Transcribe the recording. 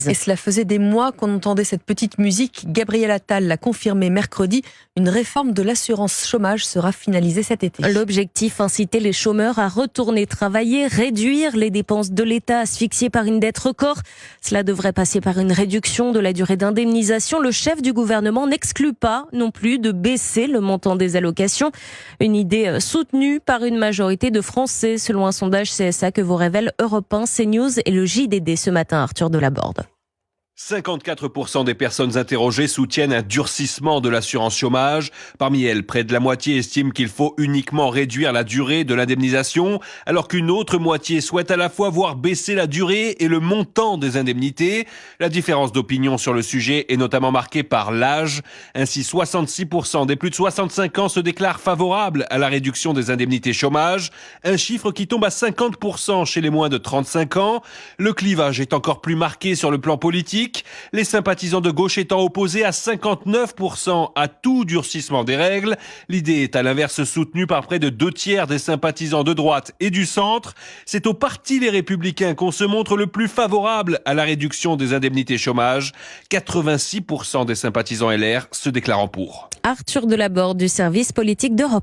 Et cela faisait des mois qu'on entendait cette petite musique. Gabriel Attal l'a confirmé mercredi. Une réforme de l'assurance chômage sera finalisée cet été. L'objectif, inciter les chômeurs à retourner travailler, réduire les dépenses de l'État asphyxié par une dette record. Cela devrait passer par une réduction de la durée d'indemnisation. Le chef du gouvernement n'exclut pas non plus de baisser le montant des allocations. Une idée soutenue par une majorité de Français, selon un sondage CSA que vous révèlent Europe 1, CNews et le JDD ce matin, Arthur Delaborde. 54% des personnes interrogées soutiennent un durcissement de l'assurance chômage. Parmi elles, près de la moitié estiment qu'il faut uniquement réduire la durée de l'indemnisation, alors qu'une autre moitié souhaite à la fois voir baisser la durée et le montant des indemnités. La différence d'opinion sur le sujet est notamment marquée par l'âge. Ainsi, 66% des plus de 65 ans se déclarent favorables à la réduction des indemnités chômage, un chiffre qui tombe à 50% chez les moins de 35 ans. Le clivage est encore plus marqué sur le plan politique. Les sympathisants de gauche étant opposés à 59% à tout durcissement des règles. L'idée est à l'inverse soutenue par près de 2/3 des sympathisants de droite et du centre. C'est au parti Les Républicains qu'on se montre le plus favorable à la réduction des indemnités chômage. 86% des sympathisants LR se déclarant pour. Arthur Delaborde du service politique d'Europe 1.